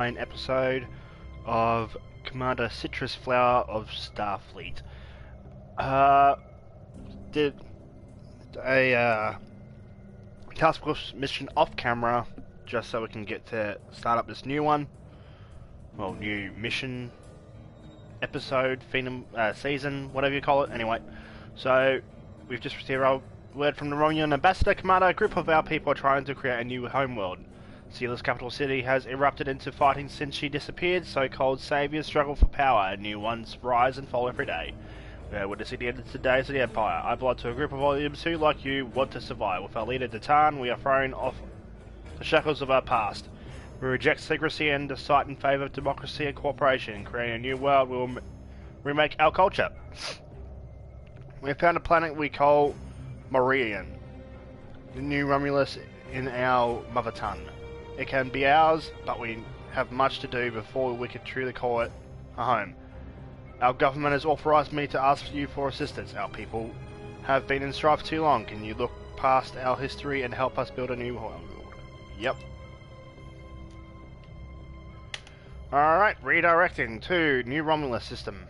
An episode of Commander Citrus Flower of Starfleet. Uh, did a task force mission off camera just so we can get to start up this new one. Well, new mission, episode, season, whatever you call it. Anyway, so we've just received a word from the Romulan ambassador. Commander, a group of our people are trying to create a new homeworld. Seala's capital city has erupted into fighting since she disappeared. So-called saviors struggle for power, and new ones rise and fall every day. We are witnessing the end of the days of the Empire. I belong to a group of volumes who, like you, want to survive. With our leader Datan, we are thrown off the shackles of our past. We reject secrecy and decide in favour of democracy and cooperation. In creating a new world, we will remake our culture. We have found a planet we call Meridian, the new Romulus in our mother tongue. It can be ours, but we have much to do before we can truly call it a home. Our government has authorized me to ask you for assistance. Our people have been in strife too long. Can you look past our history and help us build a new world? Yep. Alright, redirecting to new Romulus system.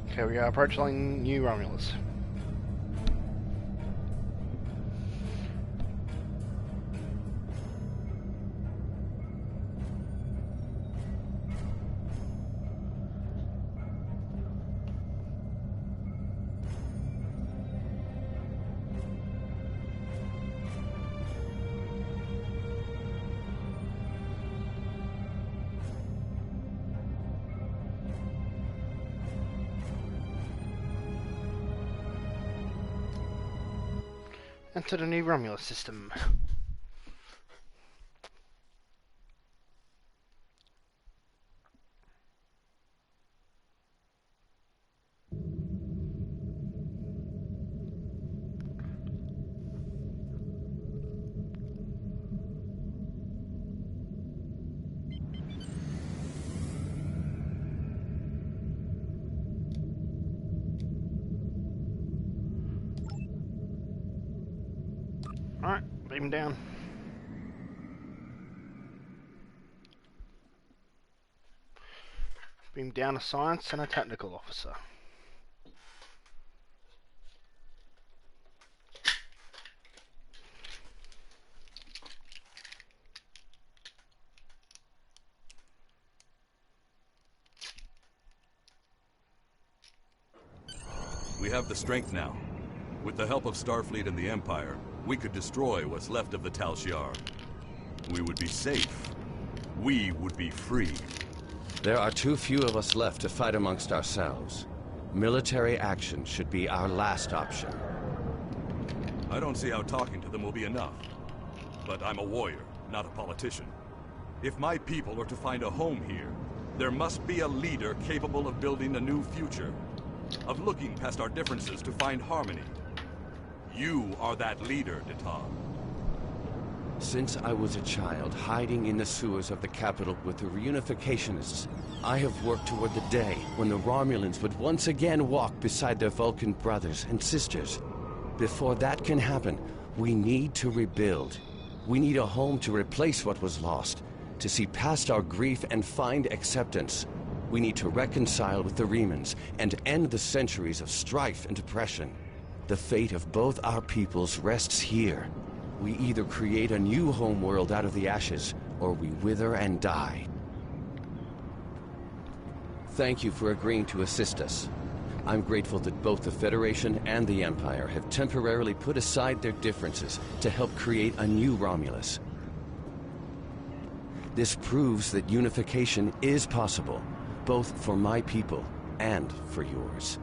Okay, we are approaching New Romulus. Enter the new Romulus system. Alright, beam down. Beam down a science and a technical officer. We have the strength now. With the help of Starfleet and the Empire, we could destroy what's left of the Tal Shiar. We would be safe. We would be free. There are too few of us left to fight amongst ourselves. Military action should be our last option. I don't see how talking to them will be enough. But I'm a warrior, not a politician. If my people are to find a home here, there must be a leader capable of building a new future. Of looking past our differences to find harmony. You are that leader, Data. Since I was a child, hiding in the sewers of the capital with the reunificationists, I have worked toward the day when the Romulans would once again walk beside their Vulcan brothers and sisters. Before that can happen, we need to rebuild. We need a home to replace what was lost, to see past our grief and find acceptance. We need to reconcile with the Remans and end the centuries of strife and oppression. The fate of both our peoples rests here. We either create a new homeworld out of the ashes, or we wither and die. Thank you for agreeing to assist us. I'm grateful that both the Federation and the Empire have temporarily put aside their differences to help create a new Romulus. This proves that unification is possible, both for my people and for yours.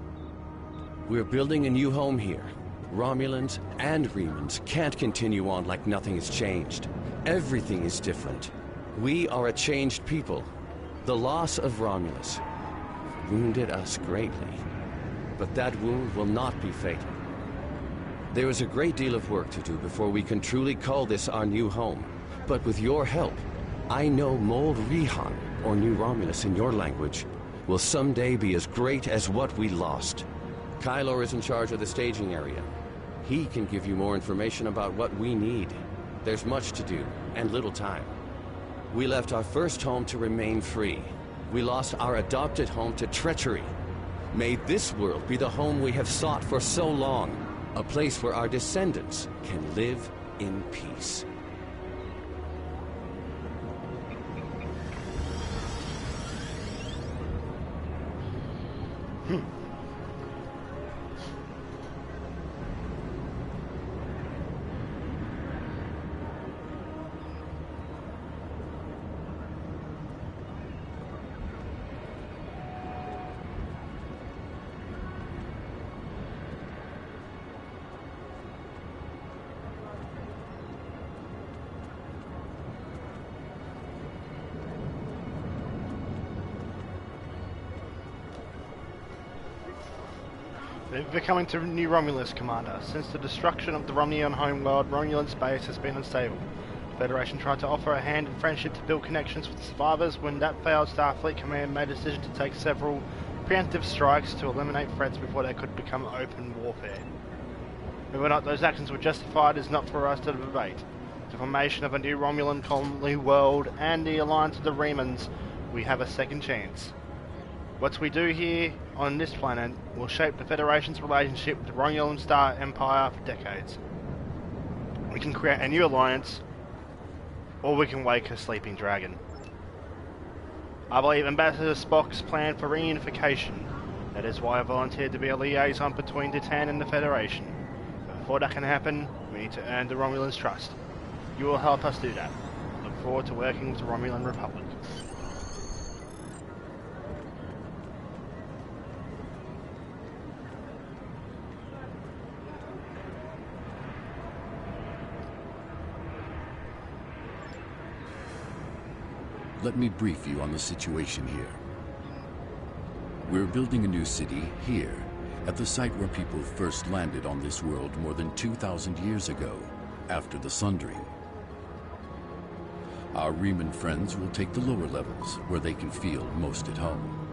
We're building a new home here. Romulans and Remans can't continue on like nothing has changed. Everything is different. We are a changed people. The loss of Romulus wounded us greatly, but that wound will not be fatal. There is a great deal of work to do before we can truly call this our new home, but with your help, I know Mold Rihan, or New Romulus in your language, will someday be as great as what we lost. Kylor is in charge of the staging area. He can give you more information about what we need. There's much to do, and little time. We left our first home to remain free. We lost our adopted home to treachery. May this world be the home we have sought for so long, a place where our descendants can live in peace. We're coming to New Romulus, Commander. Since the destruction of the Romulan homeworld, Romulan space has been unstable. The Federation tried to offer a hand in friendship to build connections with the survivors. When that failed, Starfleet Command made a decision to take several preemptive strikes to eliminate threats before they could become open warfare. Whether or not those actions were justified is not for us to debate. The formation of a new Romulan colony world and the alliance of the Remans, we have a second chance. What we do here on this planet will shape the Federation's relationship with the Romulan Star Empire for decades. We can create a new alliance, or we can wake a sleeping dragon. I believe Ambassador Spock's plan for reunification. That is why I volunteered to be a liaison between Titan and the Federation. But before that can happen, we need to earn the Romulans' trust. You will help us do that. Look forward to working with the Romulan Republic. Let me brief you on the situation here. We're building a new city here, at the site where people first landed on this world more than 2,000 years ago, after the Sundering. Our Reman friends will take the lower levels, where they can feel most at home.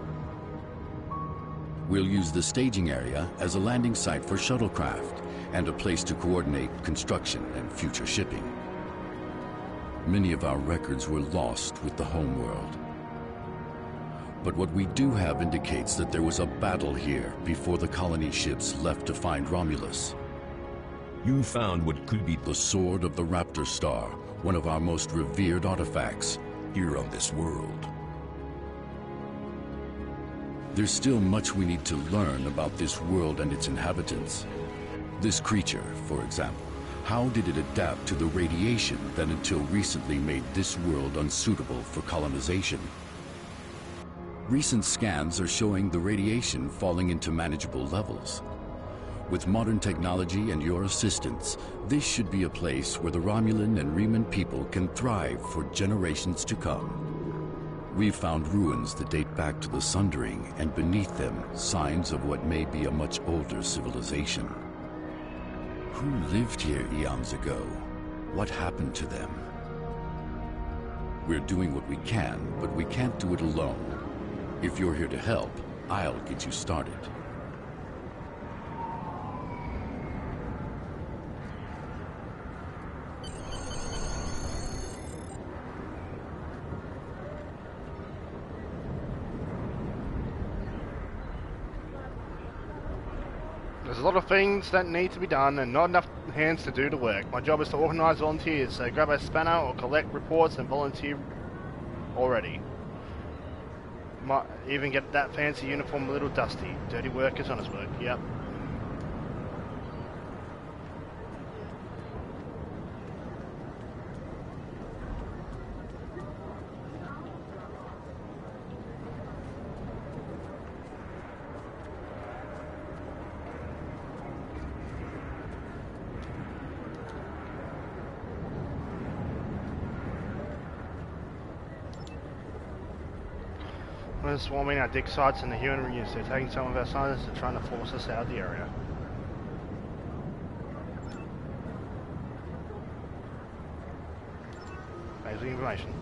We'll use the staging area as a landing site for shuttlecraft and a place to coordinate construction and future shipping. Many of our records were lost with the homeworld. But what we do have indicates that there was a battle here before the colony ships left to find Romulus. You found what could be The Sword of the Raptor Star, one of our most revered artifacts. here on this world. There's still much we need to learn about this world and its inhabitants. This creature, for example, how did it adapt to the radiation that until recently made this world unsuitable for colonization? Recent scans are showing the radiation falling into manageable levels. With modern technology and your assistance, this should be a place where the Romulan and Reman people can thrive for generations to come. We've found ruins that date back to the Sundering, and beneath them, signs of what may be a much older civilization. Who lived here eons ago? What happened to them? We're doing what we can, but we can't do it alone. If you're here to help, I'll get you started. There's a lot of things that need to be done and not enough hands to do the work. My job is to organise volunteers, so grab a spanner or collect reports and volunteer already. Might even get that fancy uniform a little dusty. Dirty work is honest work, yep. We're swarming our dig sites and the human reuse. They're taking some of our scientists and trying to force us out of the area. Thanks for the information.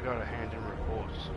got a hand in reports.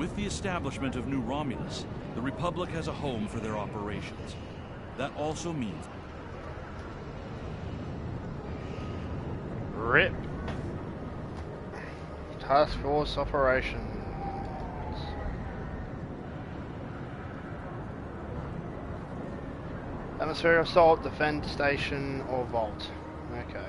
With the establishment of New Romulus, the Republic has a home for their operations. That also means... RIP. Task Force Operations. Atmosphere assault, defend station or vault. Okay.